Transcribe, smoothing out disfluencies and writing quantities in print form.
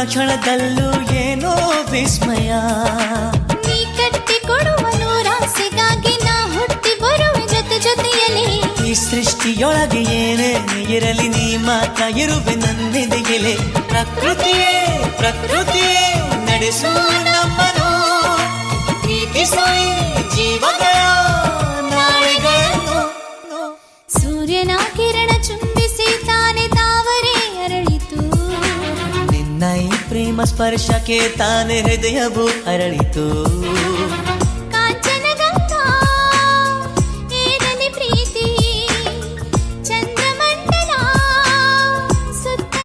ಕ್ಷಣದಲ್ಲೂ ಏನೋ ವಿಸ್ಮಯ. ನೀ ಕಟ್ಟಿ ಕೊಡುವ ನೂರಾಸೆಗಾಗಿ ನಾ ಹುಟ್ಟಿ ಬರುವೆ ಜೊತೆ ಜೊತೆಯಲ್ಲಿ. ಈ ಸೃಷ್ಟಿಯೊಳಗೆ ಏನೇ ಇರಲಿ ನೀ ಮಾತ್ರ ಇರುವೆ ನನ್ನೆದೆಯಲೆ. ಪ್ರಕೃತಿಯೇ ಪ್ರಕೃತಿಯೇ ನಡೆಸು ನಮ್ಮನು, ಪ್ರೀತಿಸು ಈ ಜೀವಗಳ ನಾಳೆಗಳನ್ನು. ಸೂರ್ಯನ ಕಿರಣ ಚುಂಬಿಸಿ ತಾನೆ ತಾವರೆ ಅರಳಿತು. ನಿನ್ನ ಈ ಪ್ರೇಮ ಸ್ಪರ್ಶಕ್ಕೆ ತಾನೆ ಹೃದಯವು ಅರಳಿತು.